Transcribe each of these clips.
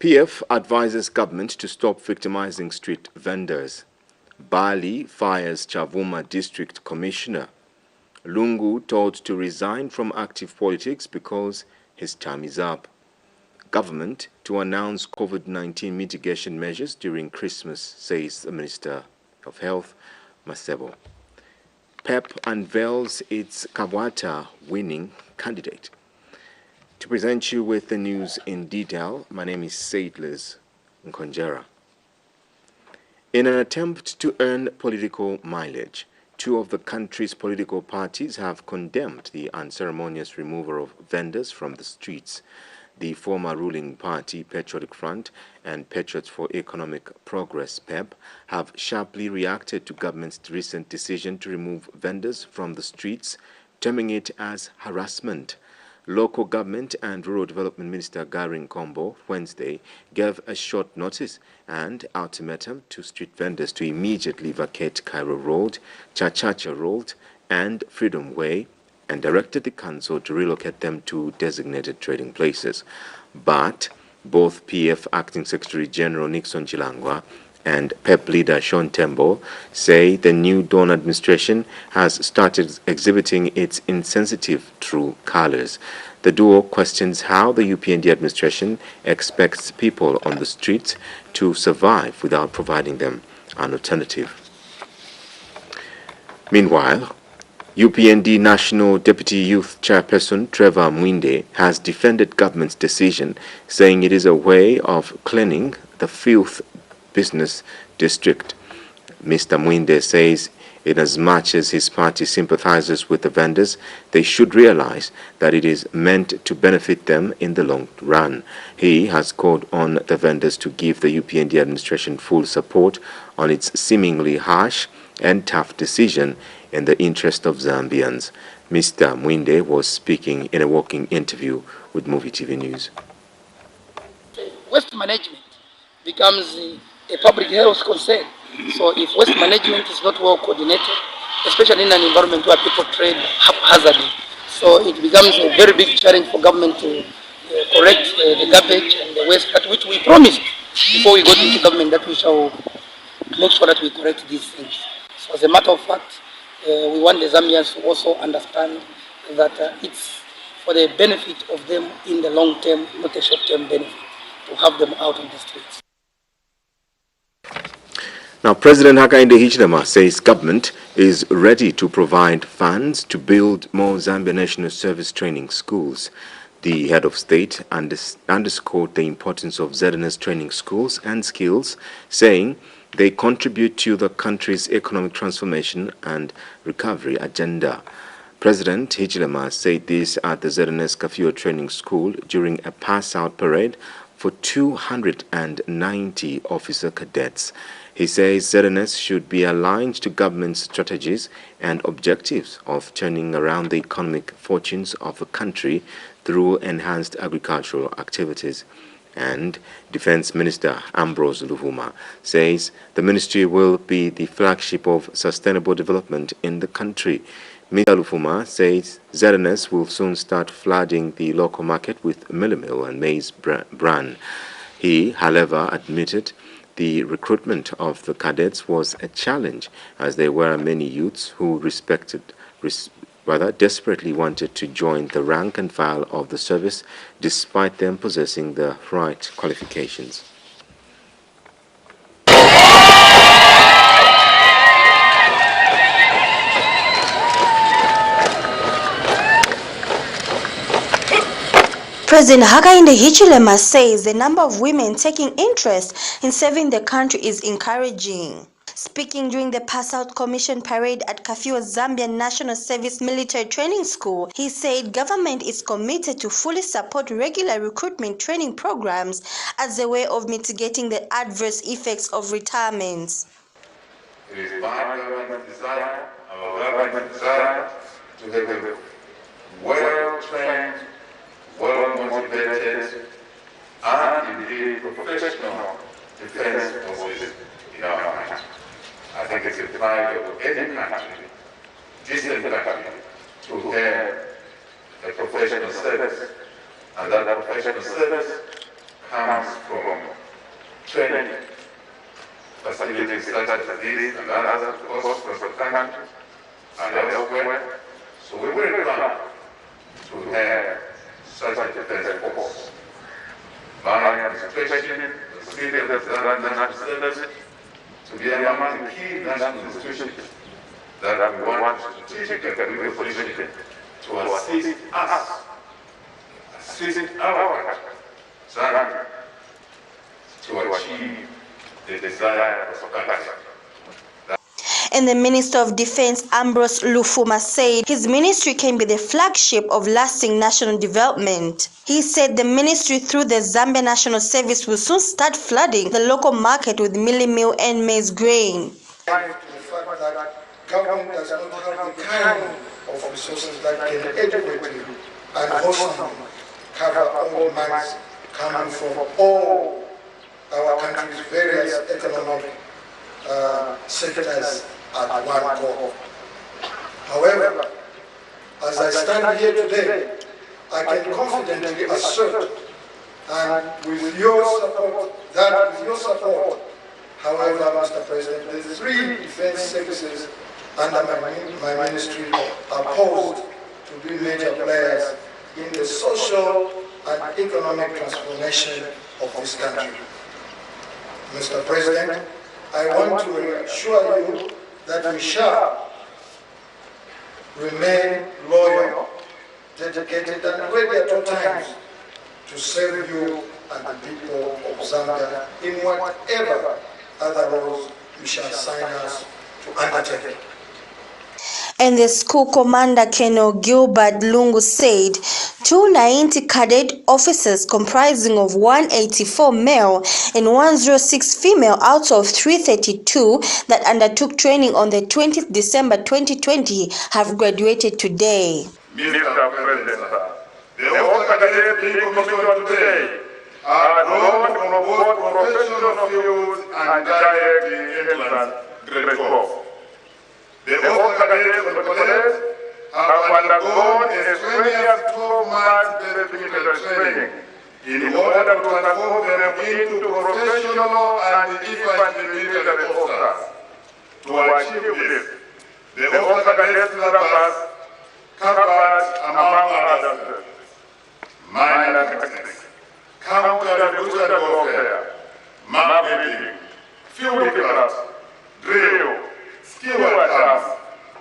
PF advises government to stop victimizing street vendors. Bali fires Chavuma District Commissioner. Lungu told to resign from active politics because his term is up. Government to announce COVID-19 mitigation measures during Christmas, says the Minister of Health, Masebo. PEP unveils its Kawata winning candidate. To present you with the news in detail, my name is Saidlis Nkonjera. In an attempt to earn political mileage, two of the country's political parties have condemned the unceremonious removal of vendors from the streets. The former ruling party, Patriotic Front, and Patriots for Economic Progress, PEP, have sharply reacted to government's recent decision to remove vendors from the streets, terming it as harassment. Local Government and Rural Development Minister Garin Kombo Wednesday gave a short notice and ultimatum to street vendors to immediately vacate Cairo Road, Chachacha Road, and Freedom Way, and directed the council to relocate them to designated trading places. But both PF Acting Secretary General Nixon Chilangwa and PEP leader Sean Tembo say the new Dawn administration has started exhibiting its insensitive true colors. The duo questions how the UPND administration expects people on the streets to survive without providing them an alternative. Meanwhile, UPND National Deputy Youth Chairperson Trevor Mwinde has defended government's decision, saying it is a way of cleaning the filth business district. Mr. Mwinde says inasmuch as his party sympathizes with the vendors, they should realize that it is meant to benefit them in the long run. He has called on the vendors to give the UPND administration full support on its seemingly harsh and tough decision in the interest of Zambians. Mr. Mwinde was speaking in a walking interview with Muvi TV News. Waste management becomes a public health concern. So if waste management is not well coordinated, especially in an environment where people trade haphazardly, so it becomes a very big challenge for government to correct the garbage and the waste, that which we promised before we got into government, that we shall make sure that we correct these things. So as a matter of fact, we want the Zambians to also understand that it's for the benefit of them in the long term, not a short term benefit, to have them out on the streets. Now, President Hakainde Hichilema says government is ready to provide funds to build more Zambia National Service training schools. The head of state underscored the importance of ZNS training schools and skills, saying they contribute to the country's economic transformation and recovery agenda. President Hichilema said this at the ZNS Kafio Training School during a pass-out parade for 290 officer cadets. He says ZNS should be aligned to government's strategies and objectives of turning around the economic fortunes of the country through enhanced agricultural activities. And Defense Minister Ambrose Luvuma says the ministry will be the flagship of sustainable development in the country. Mr. Luvuma says ZNS will soon start flooding the local market with millimil and maize bran. He, however, admitted the recruitment of the cadets was a challenge, as there were many youths who desperately wanted to join the rank and file of the service, despite them possessing the right qualifications. President Hakainde Hichilema says the number of women taking interest in serving the country is encouraging. Speaking during the Pass-Out Commission parade at Kafio Zambia National Service Military Training School, he said government is committed to fully support regular recruitment training programs as a way of mitigating the adverse effects of retirements. It is my government desire, our government desire, to have a well-trained, well-motivated, and indeed professional defense forces in our country. I think it's a pride of any country, decent country, to have a professional service, and that professional service comes from training, facilities such as this and others across the country and elsewhere. So we will plan to have such a defense force. My administration, the State of the National Service, to be among the key national institutions that we want strategically reposition to assist us, assist our Zambia to achieve the desired prosperity. And the Minister of Defense, Ambrose Lufuma, said his ministry can be the flagship of lasting national development. He said the ministry, through the Zambia National Service, will soon start flooding the local market with mealie meal and maize grain. The fact that government does not have the kind of resources that can adequately and wholesomely cover all demands coming from all our country's various economic sectors at one go. However, as I stand here today, I can confidently assert, and with your support, however, Mr. President, the three defense services under my ministry are poised to be major players in the social and economic transformation of this country. Mr. President, I want to assure you that we shall remain loyal, dedicated, and ready at all times to serve you and the people of Zambia in whatever other roles you shall assign us to undertake. And the school commander, Colonel Gilbert Lungu, said 290 cadet officers comprising of 184 male and 106 female out of 332 that undertook training on the 20th December 2020 have graduated today. Mr. President, the officers cadets being commissioned today are drawn from both professional fields and direct entrance grade 12. The officers cadets of the college have undergone a strenuous 12-month military training in order to transform them into professional and infantry military officers. To achieve this, the officer cadets syllabus covers, among others, minor tactics, counter-revolutionary warfare, map reading, field class, drill, skill attacks,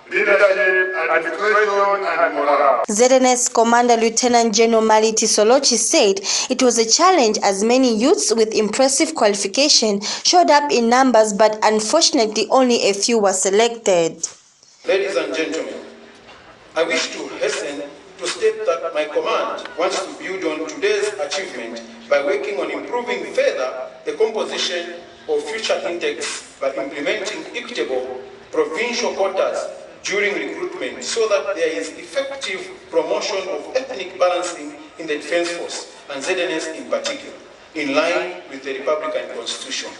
leadership, administration, and morale. ZNS Commander Lieutenant General Maliti Solochi said it was a challenge as many youths with impressive qualification showed up in numbers, but unfortunately only a few were selected. Ladies and gentlemen, I wish to hasten to state that my command wants to build on today's achievement by working on improving further the composition of future intakes by implementing equitable provincial quotas during recruitment so that there is effective promotion of ethnic balancing in the Defense Force and ZNS in particular, in line with the Republican Constitution.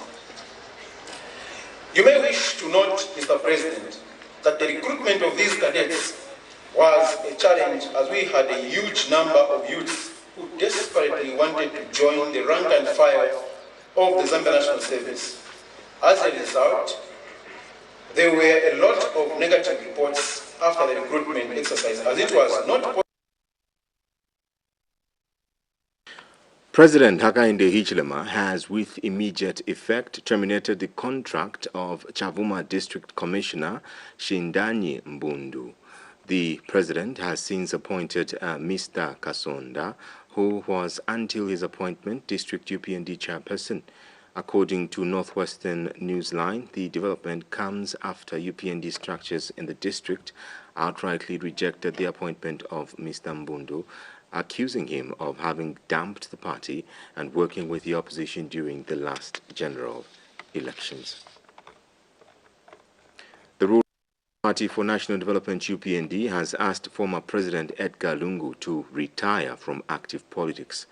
You may wish to note, Mr. President, that the recruitment of these cadets was a challenge as we had a huge number of youths who desperately wanted to join the rank and file of the Zambia National Service. As a result, there were a lot of negative reports after the recruitment exercise, as it was not possible. President Hakainde Hichilema has with immediate effect terminated the contract of Chavuma District Commissioner Shindanyi Mbundu. The president has since appointed Mr. Kasonda, who was until his appointment District UPND Chairperson. According to Northwestern Newsline, the development comes after UPND structures in the district outrightly rejected the appointment of Mr. Mbundu, accusing him of having dumped the party and working with the opposition during the last general elections. The ruling Party for National Development UPND has asked former President Edgar Lungu to retire from active politics.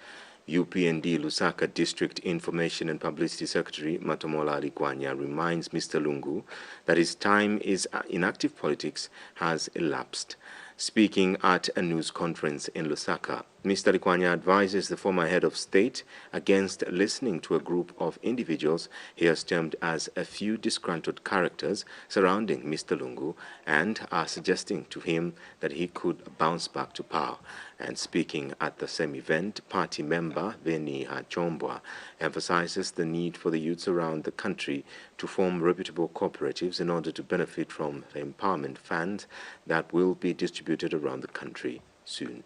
UPND Lusaka District Information and Publicity Secretary Matomola Alikwanya reminds Mr. Lungu that his time in active politics has elapsed. Speaking at a news conference in Lusaka, Mr. Likwanya advises the former head of state against listening to a group of individuals he has termed as a few disgruntled characters surrounding Mr. Lungu and are suggesting to him that he could bounce back to power. And speaking at the same event, party member Veni Hachombwa emphasizes the need for the youths around the country to form reputable cooperatives in order to benefit from the empowerment funds that will be distributed around the country soon.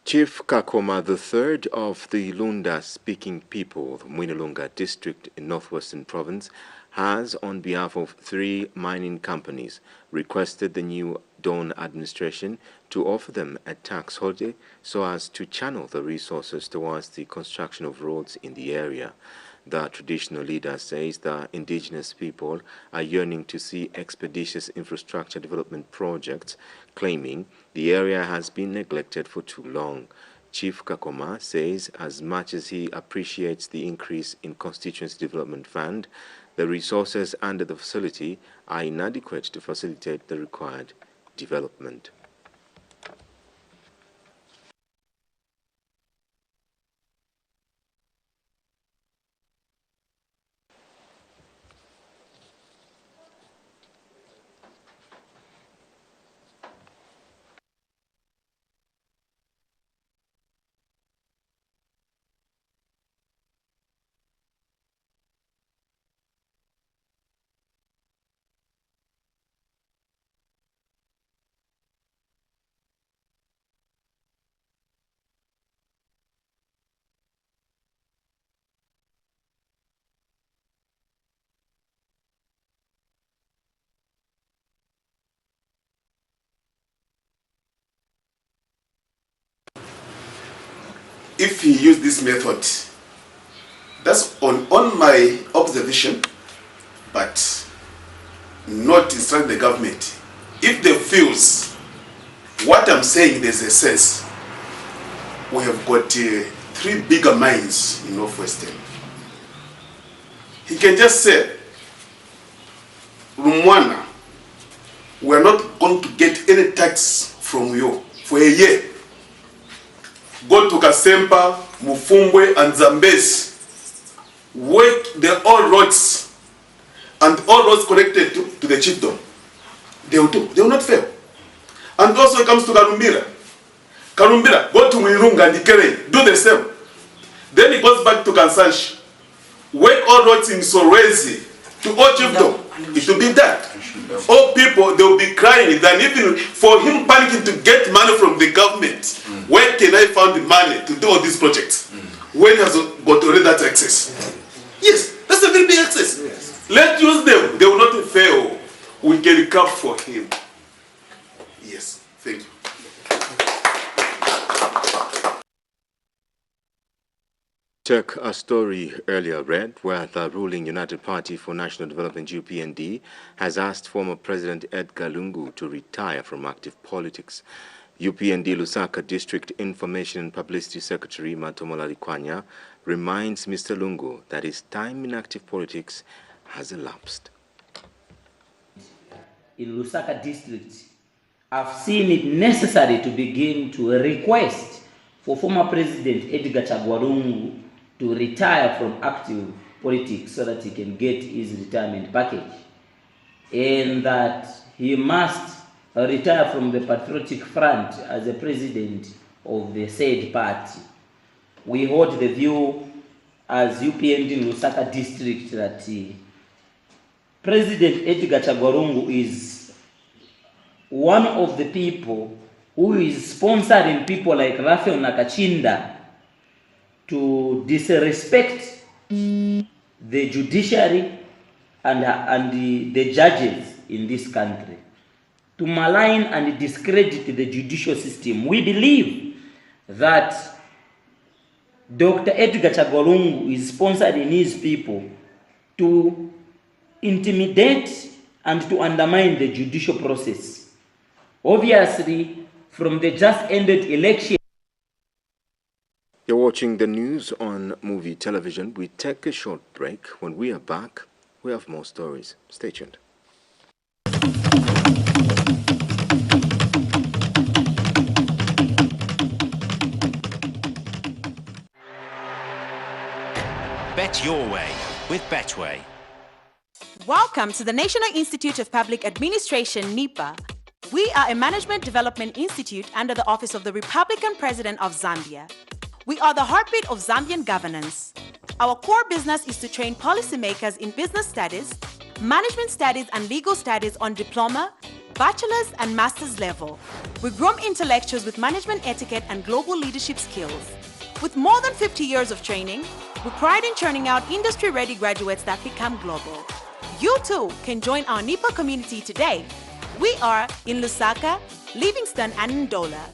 Chief Kakoma III of the Lunda-speaking people of Mwinilunga district in northwestern province has, on behalf of 3 mining companies, requested the new Dawn administration to offer them a tax holiday so as to channel the resources towards the construction of roads in the area. The traditional leader says the indigenous people are yearning to see expeditious infrastructure development projects, claiming the area has been neglected for too long. Chief Kakoma says as much as he appreciates the increase in Constituency Development Fund, the resources under the facility are inadequate to facilitate the required development. If he used this method, that's on my observation, but not instruct the government. If they feels what I'm saying, there's a sense. We have got 3 bigger mines in Northwestern. He can just say, Rumwana, we're not going to get any tax from you for a year. Go to Kasempa, Mufumbwe, and Zambezi. Work the all roads and all roads connected to the chiefdom. They will do. They will not fail. And also it comes to Karumbira. Karumbira, go to Mwirunga and Ikere, do the same. Then it goes back to Kansanshi. Work all roads in Sorwezi to all chiefdom. It will be that. All people, they will be crying than even for him panicking to get money from the government. Where can I find the money to do all these projects? When he has got already that access? Yes, that's a very big access. Yes. Let's use them. They will not fail. We can come for him. Yes, thank you. Check a story earlier read where the ruling United Party for National Development UPND has asked former President Edgar Lungu to retire from active politics. UPND Lusaka District Information and Publicity Secretary Matomola Likwanya reminds Mr. Lungu that his time in active politics has elapsed. In Lusaka District, I've seen it necessary to begin to request for former President Edgar Lungu to retire from active politics so that he can get his retirement package, and that he must retire from the Patriotic Front as the president of the said party. We hold the view as UPND in Lusaka District that President Edgar Lungu is one of the people who is sponsoring people like Rafael Nakachinda to disrespect the judiciary and the judges in this country, to malign and discredit the judicial system. We believe that Dr. Edgar Lungu is sponsoring his people to intimidate and to undermine the judicial process. Obviously, from the just ended election. You're watching the news on Muvi Television. We take a short break. When we are back, We have more stories. Stay tuned. Bet your way with Betway. Welcome to the National Institute of Public Administration, NIPA. We are a management development institute under the Office of the Republican President of Zambia. We are the heartbeat of Zambian governance. Our core business is to train policymakers in business studies, management studies and legal studies on diploma, bachelor's and master's level. We groom intellectuals with management etiquette and global leadership skills. With more than 50 years of training, we pride in churning out industry-ready graduates that become global. You too can join our NIPA community today. We are in Lusaka, Livingston and Ndola.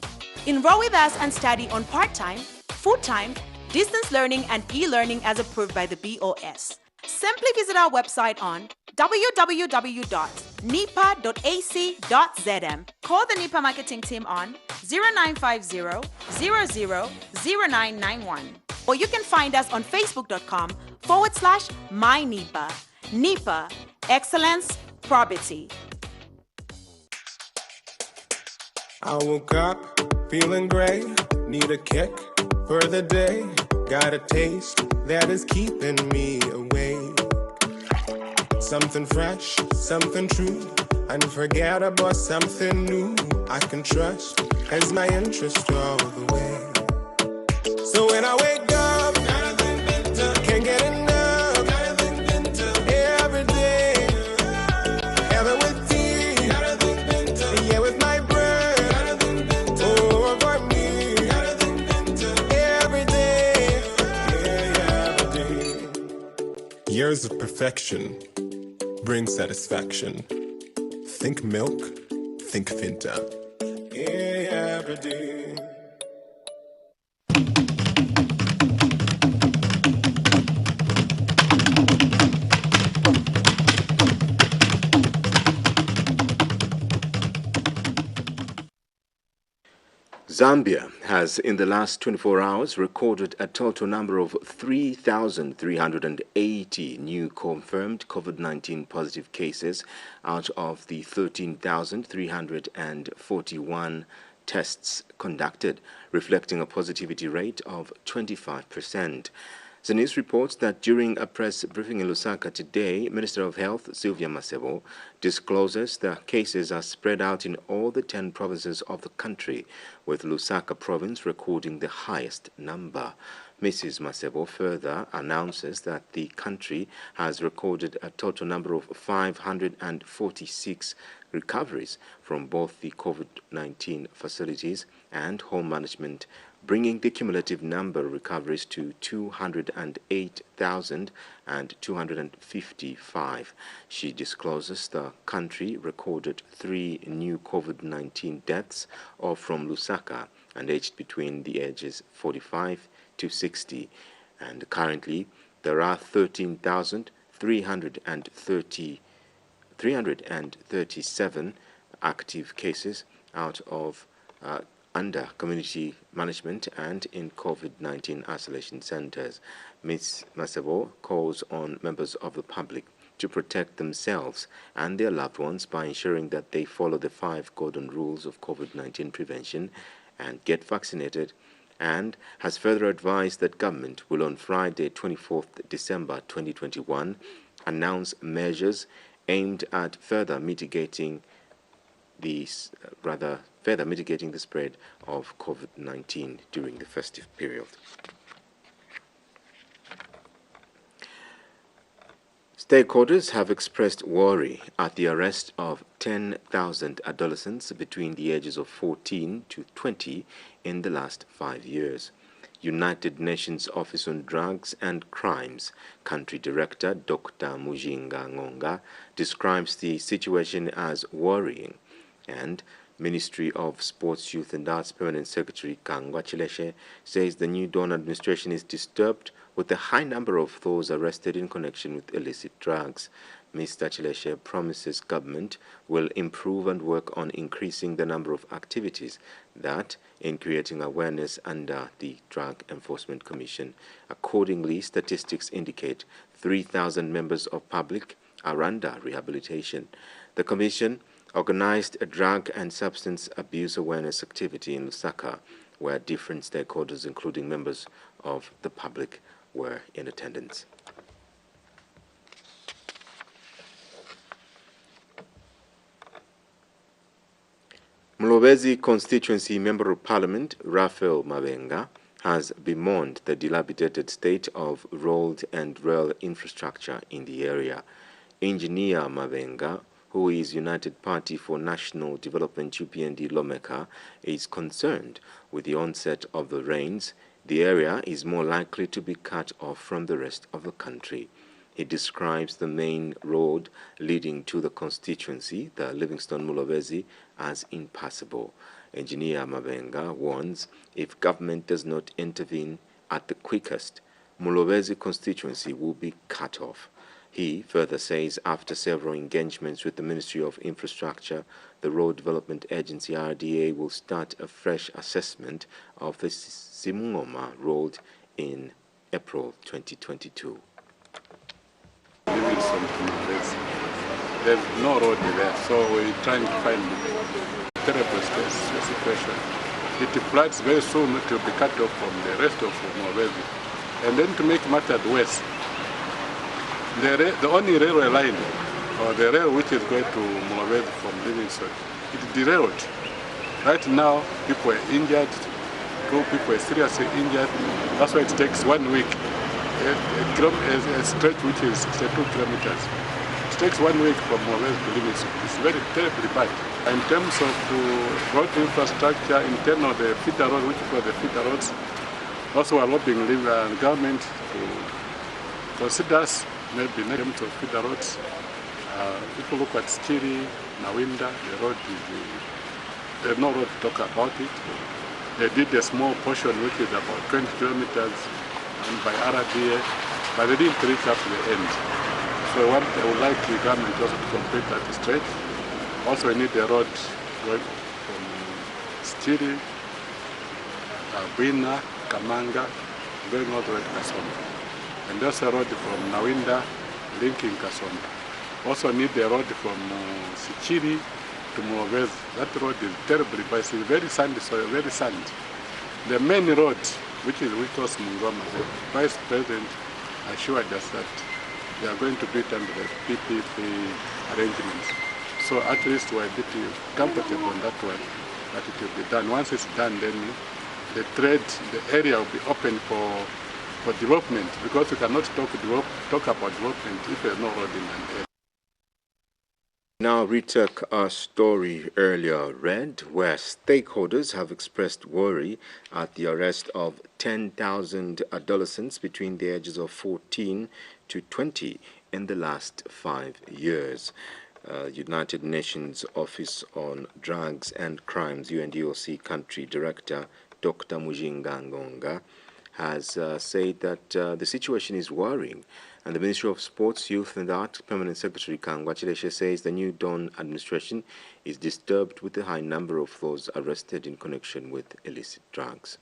Enroll with us and study on part-time, full-time, distance learning and e-learning as approved by the BOS. Simply visit our website on www.nipa.ac.zm. Call the NIPA marketing team on 0950-000991. Or you can find us on facebook.com/mynipa. NIPA, excellence, probity. I woke up feeling great, need a kick for the day. Got a taste that is keeping me awake. Something fresh, something true, unforgettable, something new. I can trust as my interest all the way. So when I wake up, can't get enough. Every day, ever with tea, yeah, with my bread, over me. Every day, yeah, every day. Years of perfection bring satisfaction. Think milk, think Finta. Yeah, every day. Zambia has, in the last 24 hours, recorded a total number of 3,380 new confirmed COVID-19 positive cases out of the 13,341 tests conducted, reflecting a positivity rate of 25%. The news reports that during a press briefing in Lusaka today, Minister of Health Sylvia Masebo discloses the cases are spread out in all the 10 provinces of the country, with Lusaka province recording the highest number. Mrs. Masebo further announces that the country has recorded a total number of 546 recoveries from both the COVID-19 facilities and home management, bringing the cumulative number of recoveries to 208,255. She discloses the country recorded 3 new COVID-19 deaths, all from Lusaka and aged between the ages 45 to 60. And currently, there are 13,337 active cases out of under community management and in COVID-19 isolation centers. Ms. Masebo calls on members of the public to protect themselves and their loved ones by ensuring that they follow the 5 golden rules of COVID-19 prevention and get vaccinated, and has further advised that government will on Friday, 24th December 2021, announce measures aimed at further mitigating the spread of COVID-19 during the festive period. Stakeholders have expressed worry at the arrest of 10,000 adolescents between the ages of 14 to 20 in the last 5 years. United Nations Office on Drugs and Crimes Country Director Dr. Mujinga Ngonga describes the situation as worrying, and Ministry of Sports, Youth and Arts Permanent Secretary Kangwa Chileshe says the New Dawn administration is disturbed with the high number of those arrested in connection with illicit drugs. Mr. Chileshe promises government will improve and work on increasing the number of activities that in creating awareness under the Drug Enforcement Commission. Accordingly, statistics indicate 3,000 members of public Aranda Rehabilitation. The Commission organized a drug and substance abuse awareness activity in Lusaka, where different stakeholders, including members of the public, were in attendance. Mlowezi constituency Member of Parliament Raphael Mabenga has bemoaned the dilapidated state of road and rail infrastructure in the area. Engineer Mabenga, who is United Party for National Development UPND lawmaker, is concerned with the onset of the rains. The area is more likely to be cut off from the rest of the country. He describes the main road leading to the constituency, the Livingstone-Mulobezi, as impassable. Engineer Mabenga warns if government does not intervene at the quickest, Mulobezi constituency will be cut off. He further says after several engagements with the Ministry of Infrastructure, the Road Development Agency RDA will start a fresh assessment of the Simungoma Road in April 2022. There's no road there, so we're trying to find a terrible situation. It floods very soon, it will be cut off from the rest of Muvi. And then to make matters worse, the only railway line, or the rail which is going to Muvi from Livingstone, it derailed. Right now, people are injured, 2 people are seriously injured. That's why it takes 1 week. A stretch which is 62 kilometers. It takes 1 week from Muvi to Livingstone. It's very terribly bad. In terms of road infrastructure, in terms of the feeder road, which is called the feeder roads, also are lobbying the government to consider us maybe in terms of feeder roads. If you look at Stiri, Nawinda, the road there's no road to talk about it. They did a small portion which is about 20 kilometers and by RDA, but they didn't reach up to the end. So what I would like the government also to complete that stretch. Also, we need the road going from Stiri, Bwina, Kamanga, going all the way to Kasonga. And there's a road from Nawinda linking Kasonga. Also need the road from Sichiri to Muvi. That road is terribly bad. It's very sandy, so very sandy. The main road, which was Mungoma, the Vice President assured us that they are going to do it under the PPP arrangements. So at least we're a bit comfortable on that one, that it will be done. Once it's done, then the area will be open for development, because we cannot talk about development if there's no road in an area. Now retook our story earlier read, where stakeholders have expressed worry at the arrest of 10,000 adolescents between the ages of 14 to 20 in the last 5 years. United Nations Office on Drugs and Crimes, UNDOC Country Director Dr. Mujinga Ngonga has said that the situation is worrying. And the Ministry of Sports, Youth and Art Permanent Secretary Kangwa Chileshe says the new Dawn administration is disturbed with the high number of those arrested in connection with illicit drugs.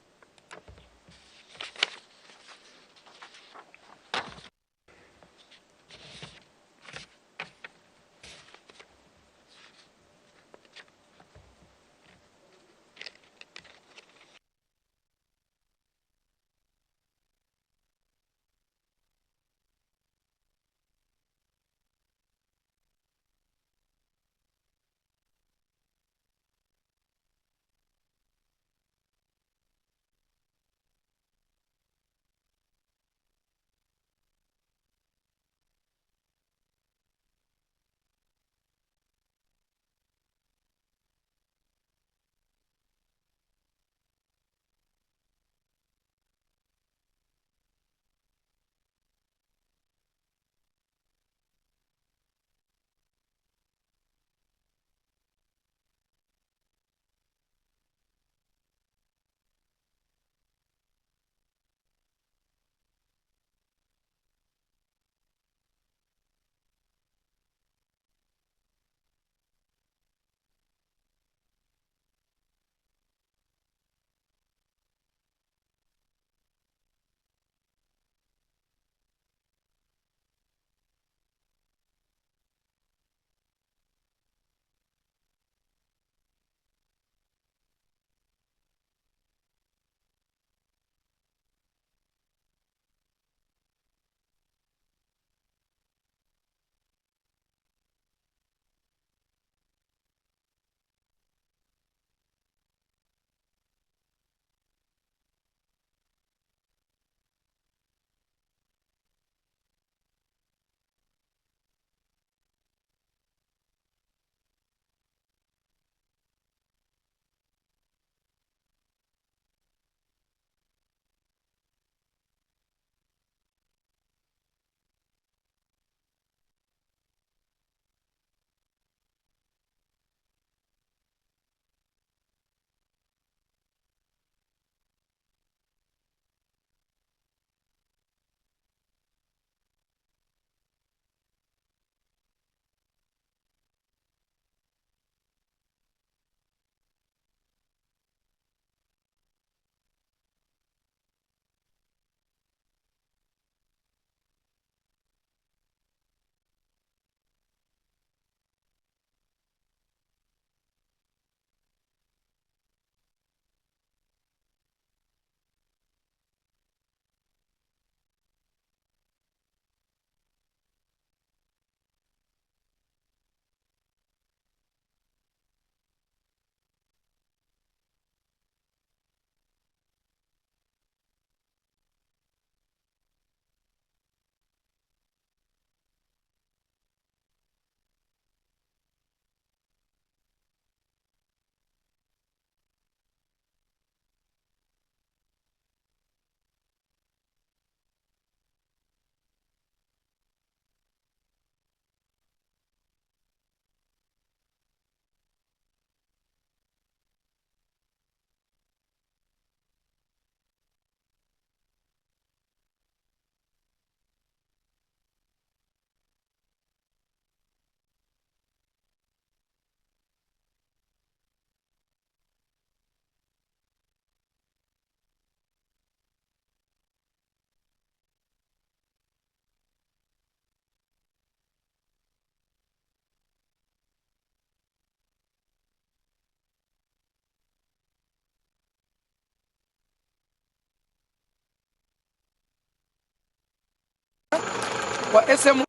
kwa SM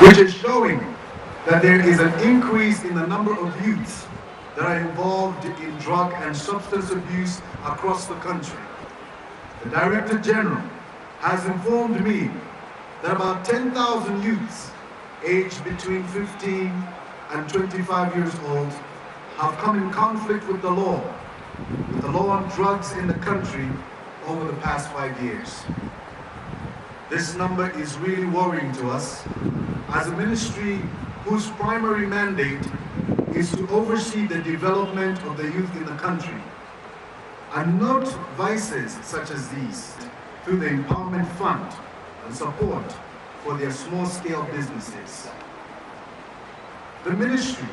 which is showing that there is an increase in the number of youths that are involved in drug and substance abuse across the country. The Director General has informed me that about 10,000 youths aged between 15 and 25 years old have come in conflict with the law on drugs in the country over the past 5 years. This number is really worrying to us as a ministry whose primary mandate is to oversee the development of the youth in the country and note vices such as these through the Empowerment Fund and support for their small-scale businesses. The ministry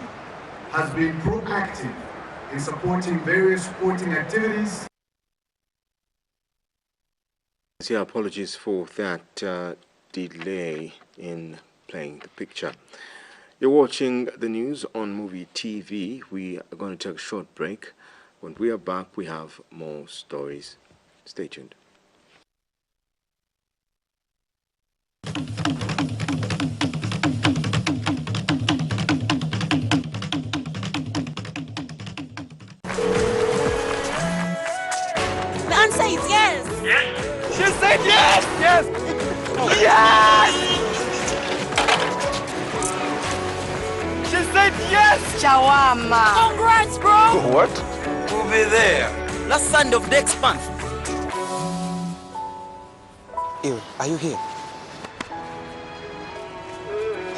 has been proactive in supporting various sporting activities. Yeah, apologies for that delay in playing the picture. You're watching the news on Muvi TV. We are going to take a short break. When we are back, we have more stories. Stay tuned. The answer is yes. Yes. She said yes. Yes. Yes. She said yes! Shawarma! Congrats, bro! What? We'll be there. Last Sunday of next month. Ew, are you here?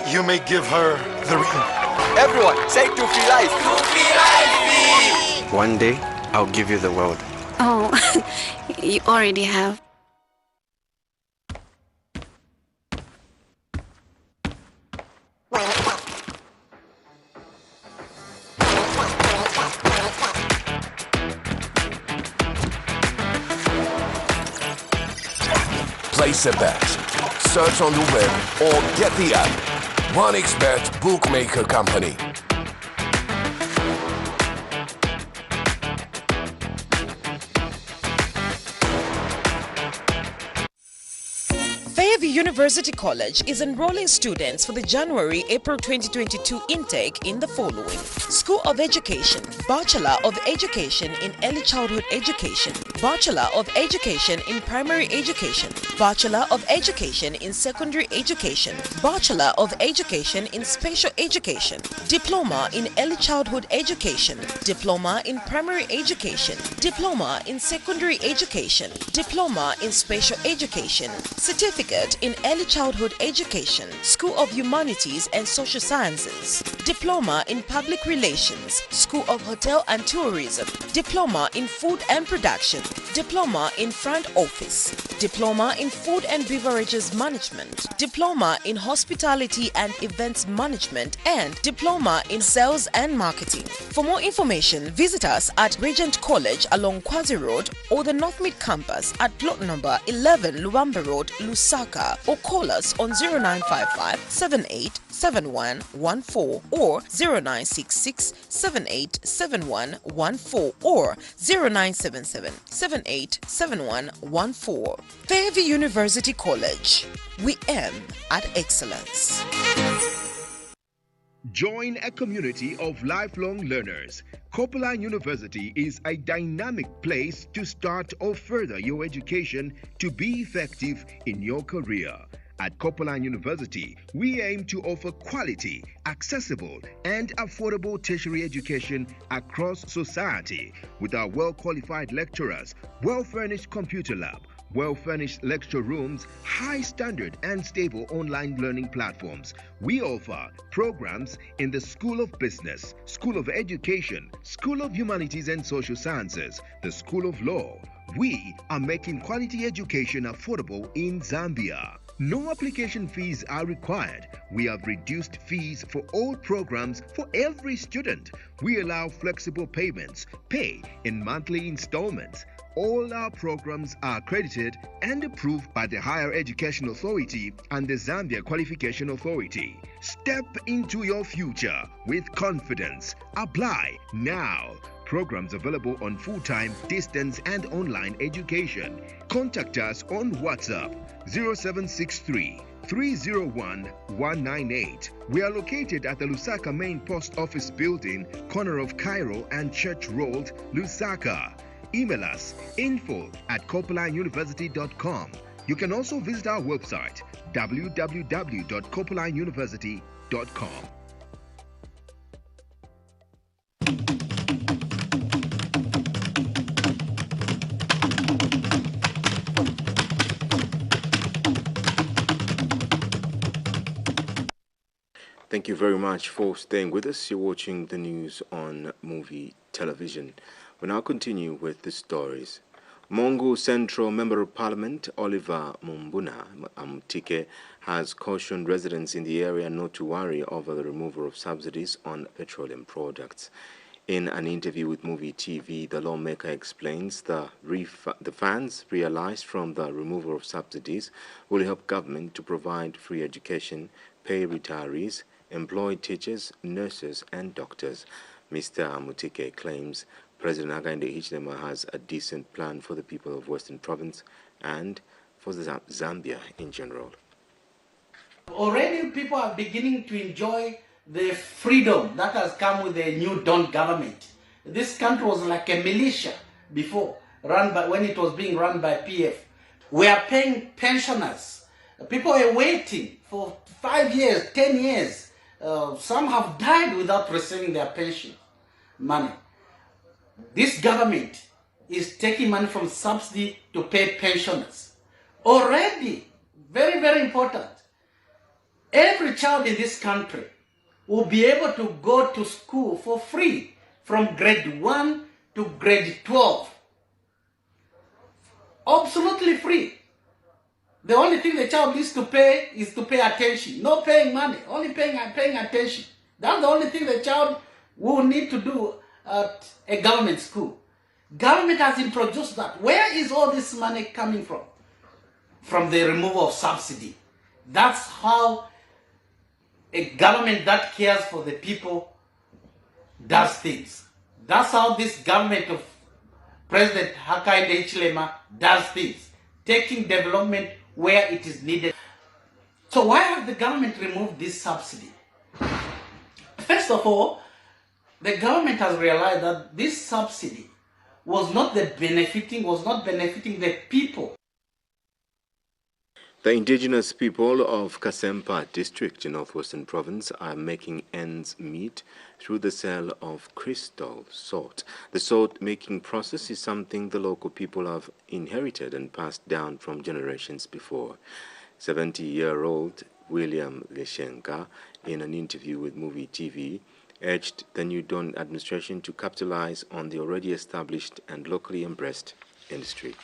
You may give her the ring. Everyone, say Tufi Life! Tufi Life! One day, I'll give you the world. Oh, you already have. Place a bet, search on the web or get the app. 1xBet Bookmaker Company. Fairview University College is enrolling students for the January-April 2022 intake in the following: School of Education, Bachelor of Education in Early Childhood Education, Bachelor of Education in Primary Education, Bachelor of Education in Secondary Education, Bachelor of Education in Special Education, Diploma in Early Childhood Education, Diploma in Primary Education, Diploma in Secondary Education, Diploma in Special Education, Certificate in Early Childhood Education, School of Humanities and Social Sciences, Diploma in Public Relations, School of Hotel and Tourism, Diploma in Food and Production, Diploma in Front Office, Diploma in Food and Beverages Management, Diploma in Hospitality and Events Management, and Diploma in Sales and Marketing. For more information, visit us at Regent College along Kwazi Road or the North Mid Campus at plot number 11 Luamba Road, Lusaka, or call us on 0955 787114 or 0966 787114 or 0977 787114. Fairview University College. We aim at excellence. Join a community of lifelong learners. Coppola University is a dynamic place to start or further your education to be effective in your career. At Coppola University, we aim to offer quality, accessible, and affordable tertiary education across society with our well-qualified lecturers, well-furnished computer lab, well-furnished lecture rooms, high standard and stable online learning platforms. We offer programs in the School of Business, School of Education, School of Humanities and Social Sciences, the School of Law. We are making quality education affordable in Zambia. No application fees are required. We have reduced fees for all programs for every student. We allow flexible payments, pay in monthly installments. All our programs are accredited and approved by the Higher Education Authority and the Zambia Qualification Authority. Step into your future with confidence. Apply now. Programs available on full-time, distance and online education. Contact us on WhatsApp 0763 301 198. We are located at the Lusaka Main Post Office Building, corner of Cairo and Church Road, Lusaka. Email us info@copelineuniversity.com. You can also visit our website www.copelineuniversity.com. Thank you very much for staying with us. You're watching the news on Muvi Television. We now continue with the stories. Mongu Central Member of Parliament Oliver Mumbuna Amutike has cautioned residents in the area not to worry over the removal of subsidies on petroleum products. In an interview with Muvi TV, the lawmaker explains the funds realized from the removal of subsidies will help government to provide free education, pay retirees, employ teachers, nurses and doctors. Mr. Amutike claims President Hakainde Hichilema has a decent plan for the people of Western Province and for Zambia in general. Already people are beginning to enjoy the freedom that has come with the new Dawn government. This country was like a militia before, when it was being run by PF. We are paying pensioners. People are waiting for 5 years, 10 years. Some have died without receiving their pension money. This government is taking money from subsidy to pay pensioners. Already, very, very important. Every child in this country will be able to go to school for free from grade 1 to grade 12. Absolutely free. The only thing the child needs to pay is to pay attention. No paying money, only paying attention. That's the only thing the child will need to do at a government school. Government has introduced that. Where is all this money coming from? From the removal of subsidy. That's how a government that cares for the people does things. That's how this government of President Hakainde Hichilema does things, taking development where it is needed. So why have the government removed this subsidy? First of all, the government has realized that this subsidy was not benefiting the people. The indigenous people of Kasempa district in Northwestern Province are making ends meet through the sale of crystal salt. The salt-making process is something the local people have inherited and passed down from generations before. 70-year-old William Leshenka, in an interview with Muvi TV, urged the new Dawn administration to capitalize on the already established and locally embraced industry.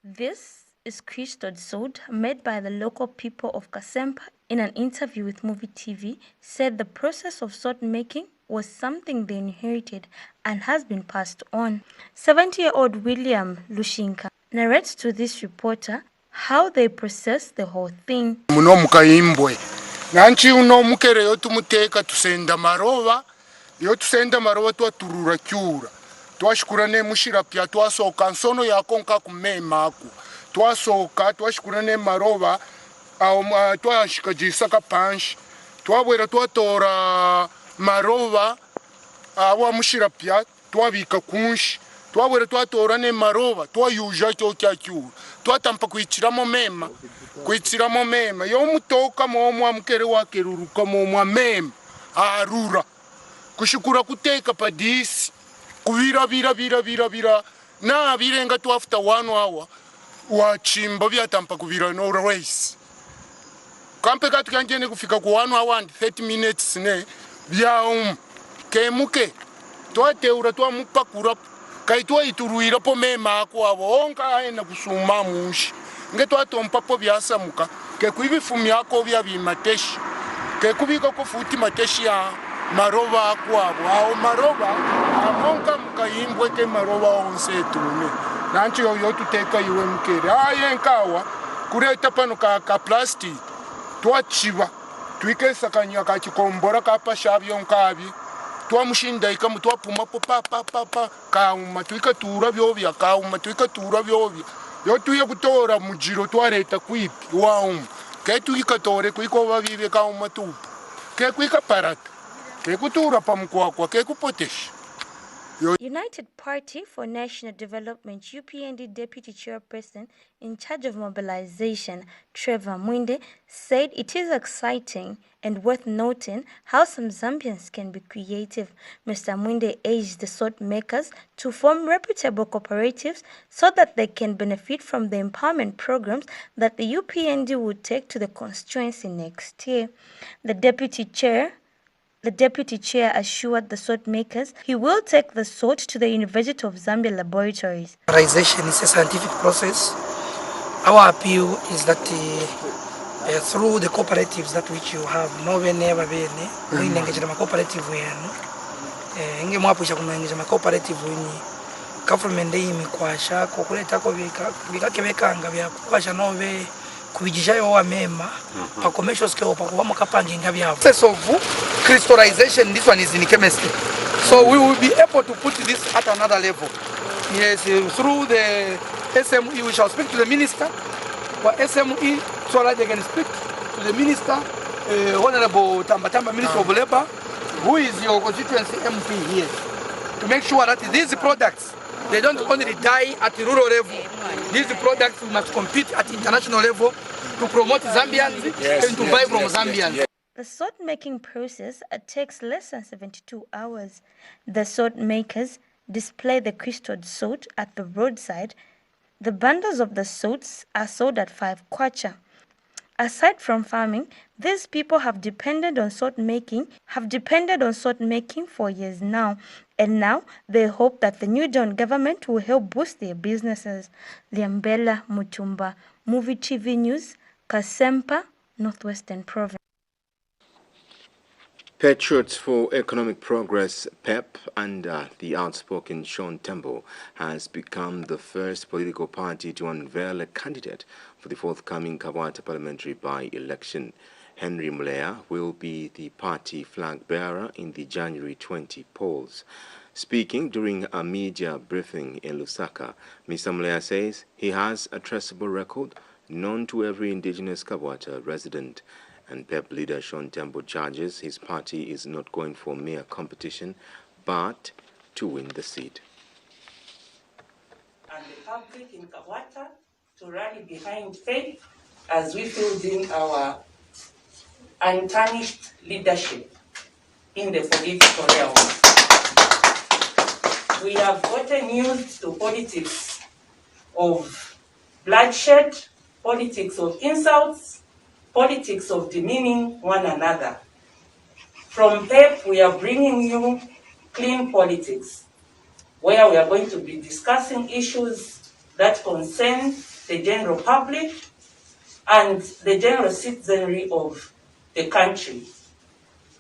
This is crystal salt made by the local people of Kasempa. In an interview with Muvi TV, said the process of salt making was something they inherited and has been passed on. 70-year-old William Lushinka narrates to this reporter how they process the whole thing. Muno mukaimbwe nanchi uno mukere yotu muteka tusenda marova twaturura kyura twashikurane mushirapya twasoka nsono yakonka kumemaku twasoka twashikurane marova twashikajisa kapanshi twabwera twatora marova awa mushirapya twabika kunshi twabwera twatora ne marova twayuja cyo cyacyu twatampa kwiciramo mema yo mutoka momwa mukere wakeruruka momwa mema arura kushikura kuteka padisi kuvira na birenga tu after 1 hour wachimba byatampa kubira no race kampe katu kanjene kufika ku 1 hour and 30 minutes ne bya kemuke twateura twamupakura kaitwa ituruira po mema ako abo onka aina kusuma mushi nge twatompa po byasamuka ke kwibifumi yako bya bimateshi ke kubika ko futi mateshi ya maroba ako abo ao maroba amonka mukayimbwe ke maroba onse tume nanchi yo tuteka iwe mkere ayenkawa kureta pano ka plastic twachiba twikesakanya ka chikombora kapa shabyo nkabi twamushinda ikamu twapuma po pa kauma twikatura byobya kauma twikatura byobya yo tuye kutora mujiro twareta kwipi waum ke tuyikatore kwiko babibe kauma tu ke kwika parata ke kutura pamkwakwa ke kupotesha. United Party for National Development UPND Deputy Chairperson in charge of mobilization, Trevor Mwinde, said it is exciting and worth noting how some Zambians can be creative. Mr. Mwinde urged the salt makers to form reputable cooperatives so that they can benefit from the empowerment programs that the UPND would take to the constituency next year. The deputy chair assured the salt makers he will take the salt to the University of Zambia laboratories. Mobilization is a scientific process. Our appeal is that through the cooperatives that which you have, we engage in a cooperative cooperative government imikwasha kokuleta ko bikakebekanga byakwasha nove kubigishayo wa mema pa commercial scale pa kuba mukapanginga byabo. Process of crystallization, this one is in chemistry, so we will be able to put this at another level. Yes, through the SME we shall speak to the minister. For SME, so that they can speak to the minister, Honorable Tambatamba, Minister of Labor, who is your constituency MP here, to make sure that these products, they don't only die at the rural level. These products must compete at international level to promote Zambians and to buy from Zambians. The salt making process takes less than 72 hours. The salt makers display the crystalled salt at the roadside. The bundles of the salts are sold at 5 kwacha. Aside from farming, these people have depended on salt making for years now, and now they hope that the new Dawn government will help boost their businesses. Liambela Mutumba, Muvi TV News, Kasempa, Northwestern Province. Patriots for Economic Progress, PEP, under the outspoken Sean Tembo, has become the first political party to unveil a candidate for the forthcoming Kabwata parliamentary by-election. Henry Mulea will be the party flag bearer in the January 20 polls. Speaking during a media briefing in Lusaka, Mr. Mulea says he has a traceable record known to every indigenous Kabwata resident. And PEP leader Sean Tembo charges his party is not going for mere competition, but to win the seat. And the public in Kabwata to rally behind PEP as we fill in our untarnished leadership in the political realm. We have gotten used to politics of bloodshed, politics of insults, politics of demeaning one another. From PEP, we are bringing you clean politics, where we are going to be discussing issues that concern the general public and the general citizenry of the country.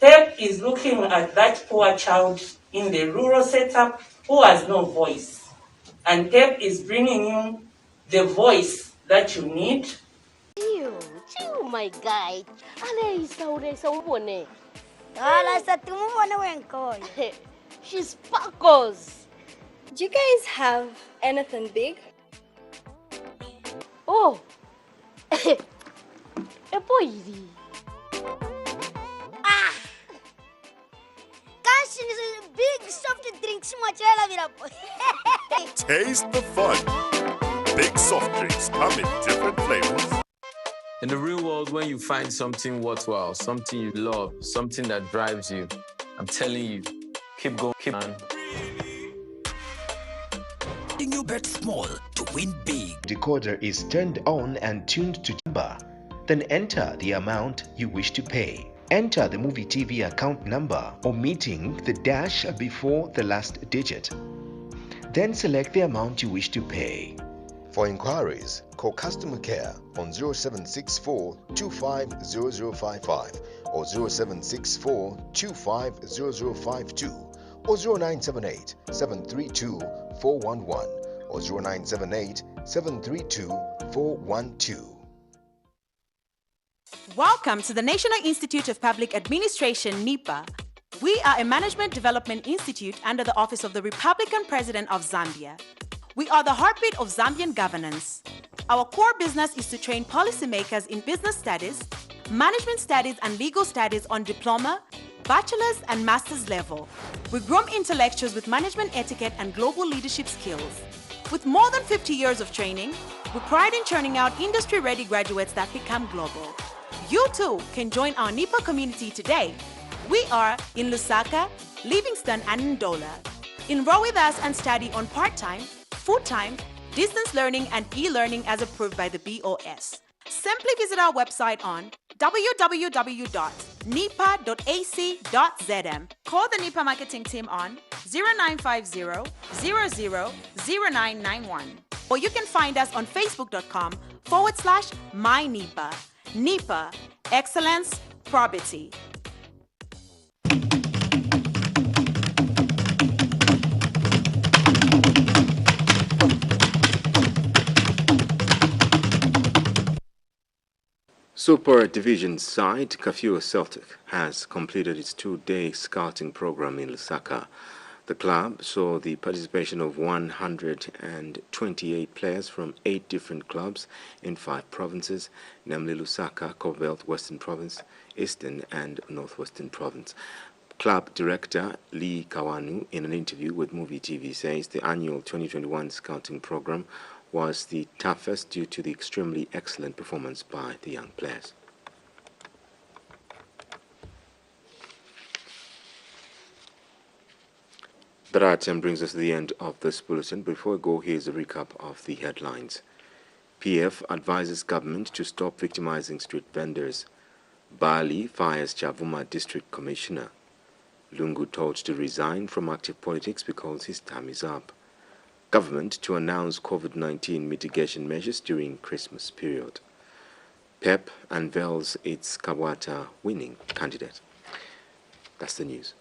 PEP is looking at that poor child in the rural setup who has no voice. And PEP is bringing you the voice that you need. Oh my God! She sparkles. Do you guys have anything big? Oh, a boy. Ah! Kashin is a big soft drink. Taste the fun. Big soft drinks come in different flavors. In the real world, when you find something worthwhile, something you love, something that drives you, I'm telling you, keep going, keep on. reminding you bet small to win big. Decoder is turned on and tuned to number. Then enter the amount you wish to pay. Enter the Muvi TV account number, omitting the dash before the last digit. Then select the amount you wish to pay. For inquiries, call customer care on 0764 250055 or 0764 250052 or 0978 732 411 or 0978 732 412. Welcome to the National Institute of Public Administration, NIPA. We are a management development institute under the Office of the Republican President of Zambia. We are the heartbeat of Zambian governance. Our core business is to train policymakers in business studies, management studies and legal studies on diploma, bachelor's and master's level. We groom intellectuals with management etiquette and global leadership skills. With more than 50 years of training, we pride in churning out industry-ready graduates that become global. You too can join our NIPA community today. We are in Lusaka, Livingston and Ndola. Enroll with us and study on part-time, full-time, distance learning and e-learning as approved by the BOS. Simply visit our website on www.nipa.ac.zm. Call the NIPA marketing team on 0950 00 0991. Or you can find us on facebook.com/mynipa. NIPA, excellence, probity. Super Division side Kafue Celtic has completed its two-day scouting program in Lusaka. The club saw the participation of 128 players from 8 different clubs in 5 provinces, namely Lusaka, Cobalt, Western Province, Eastern and Northwestern Province. Club director Lee Kawanu, in an interview with Muvi TV, says the annual 2021 scouting program was the toughest due to the extremely excellent performance by the young players. That item brings us to the end of this bulletin. Before we go, here's a recap of the headlines. PF advises government to stop victimizing street vendors. Bali fires Chavuma District Commissioner. Lungu told to resign from active politics because his time is up. Government to announce COVID-19 mitigation measures during Christmas period. PEP unveils its Kawata winning candidate. That's the news.